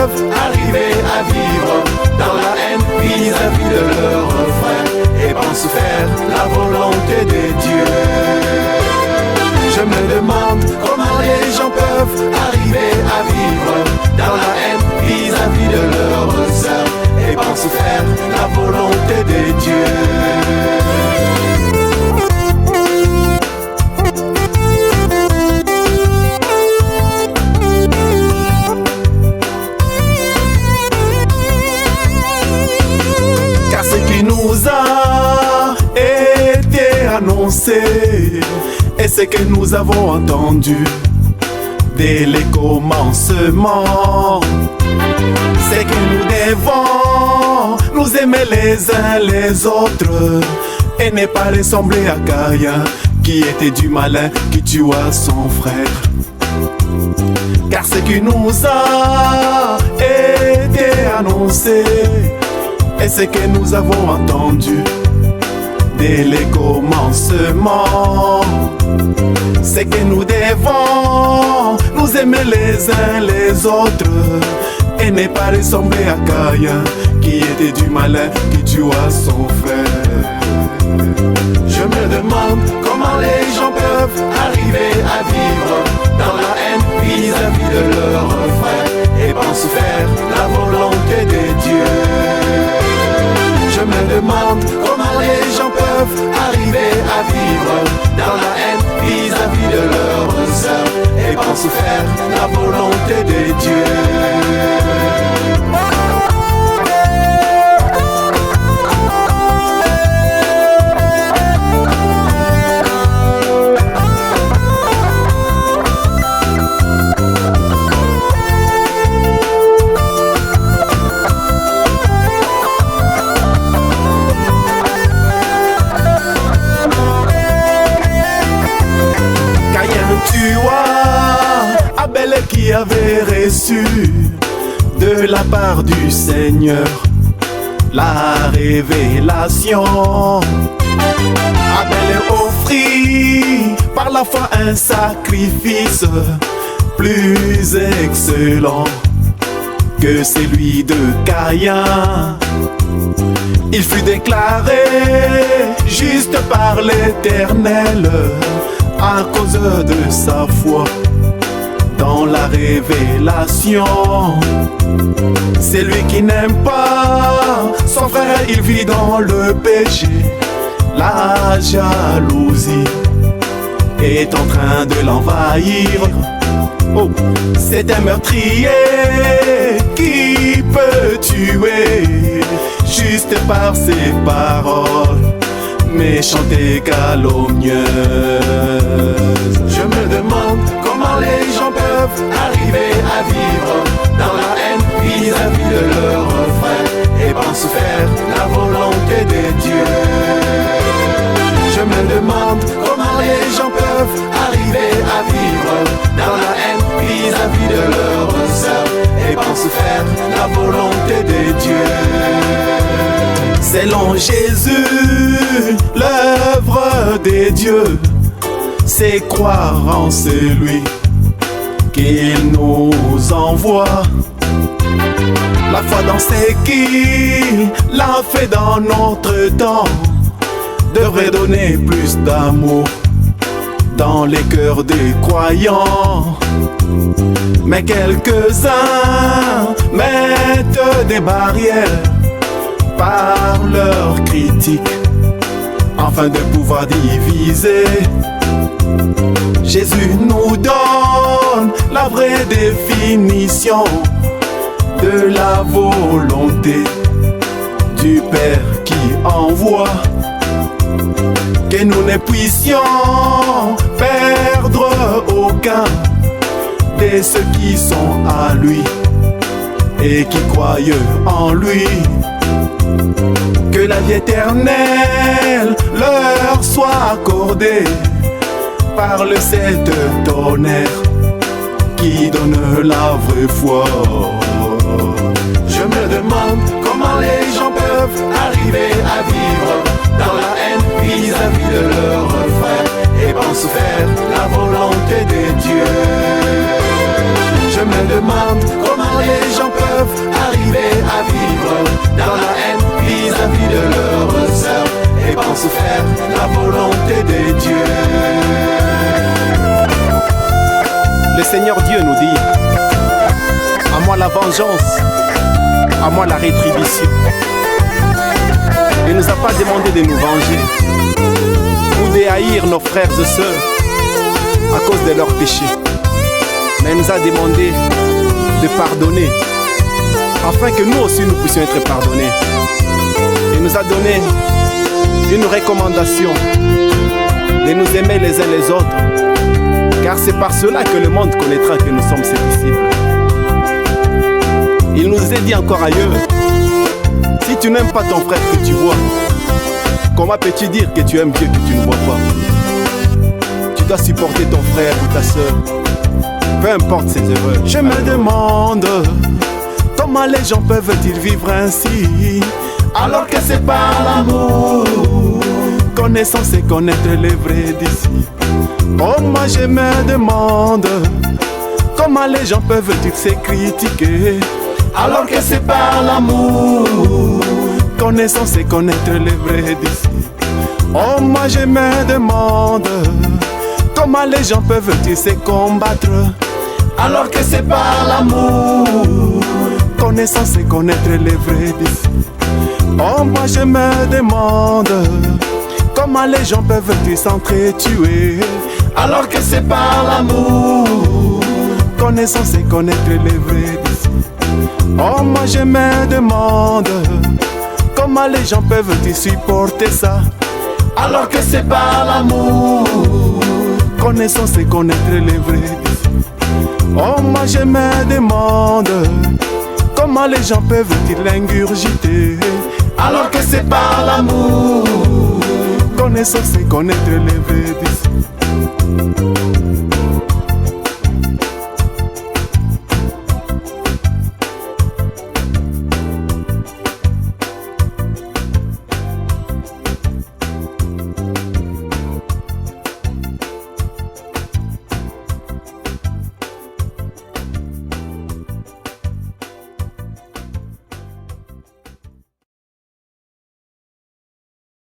peuvent arriver à vivre dans la haine vis-à-vis de leurs frères et pensent faire la volonté de Dieu. Je me demande comment les gens peuvent arriver à vivre dans la haine vis-à-vis de leurs sœurs et pensent faire la volonté de Dieu. Car ce qui nous a été annoncé et ce que nous avons entendu dès les commencements, c'est que nous devons nous aimer les uns les autres et ne pas ressembler à Caïn qui était du malin, qui tua son frère. Car ce qui nous a été annoncé et ce que nous avons entendu dès les commencements, c'est que nous devons nous aimer les uns les autres et ne pas ressembler à Caïn qui était du malin, qui tua son frère. Je me demande comment les gens peuvent arriver à vivre dans la haine vis-à-vis de leurs frères et pensent faire la volonté de Dieu. Je me demande comment les gens peuvent arriver à vivre dans la haine vis-à-vis de leurs sœurs et pensent faire la volonté de Dieu. Abel qui avait reçu de la part du Seigneur la révélation. Abel offrit par la foi un sacrifice plus excellent que celui de Caïn. Il fut déclaré juste par l'Éternel à cause de sa foi dans la révélation. C'est lui qui n'aime pas son frère, il vit dans le péché. La jalousie est en train de l'envahir. Oh, c'est un meurtrier qui peut tuer juste par ses paroles méchante et calomnieuse. Je me demande comment les gens peuvent arriver à vivre dans la haine vis-à-vis de leurs frères et pensent faire la volonté de Dieu. Je me demande comment les gens peuvent arriver à vivre dans la haine vis-à-vis de leurs sœurs et pensent faire la volonté de Dieu. Selon Jésus, l'œuvre des dieux, c'est croire en celui qu'il nous envoie. La foi dans ce qu'il a fait dans notre temps devrait donner plus d'amour dans les cœurs des croyants. Mais quelques-uns mettent des barrières par leurs critiques afin de pouvoir diviser. Jésus nous donne la vraie définition de la volonté du Père qui envoie. Que nous ne puissions perdre aucun de ceux qui sont à lui et qui croient en lui. Que la vie éternelle leur soit accordée par le sept tonnerre qui donne la vraie foi. Je me demande comment les gens peuvent arriver à vivre dans la haine vis-à-vis de leurs frères et pensent faire la volonté de Dieu. Je me demande comment les gens peuvent fasse faire la volonté de Dieu. Le Seigneur Dieu nous dit: à moi la vengeance, à moi la rétribution. Il ne nous a pas demandé de nous venger ou de haïr nos frères et sœurs à cause de leurs péchés, mais il nous a demandé de pardonner afin que nous aussi nous puissions être pardonnés. Il nous a donné une recommandation de nous aimer les uns les autres, car c'est par cela que le monde connaîtra que nous sommes ses disciples. Il nous a dit encore ailleurs: si tu n'aimes pas ton frère que tu vois, comment peux-tu dire que tu aimes Dieu que tu ne vois pas? Tu dois supporter ton frère ou ta sœur, peu importe ses erreurs. Je me demande comment les gens peuvent-ils vivre ainsi, alors que c'est par l'amour, connaissance et connaître les vrais disciples. Oh, moi je me demande comment les gens peuvent-ils se critiquer, alors que c'est par l'amour, connaissance et connaître les vrais disciples. Oh, moi je me demande comment les gens peuvent-ils se combattre, alors que c'est par l'amour, connaissance et connaître les vrais disciples. Oh, moi je me demande comment les gens peuvent-ils s'entretuer, alors que c'est par l'amour, connaissance et connaître les vrais disciples. Oh, moi je me demande comment les gens peuvent-ils supporter ça, alors que c'est par l'amour, connaissance et connaître les vrais disciples. Oh, moi je me demande comment les gens peuvent-ils l'ingurgiter, alors que c'est par l'amour, connaissance et connaître les vrais disciples.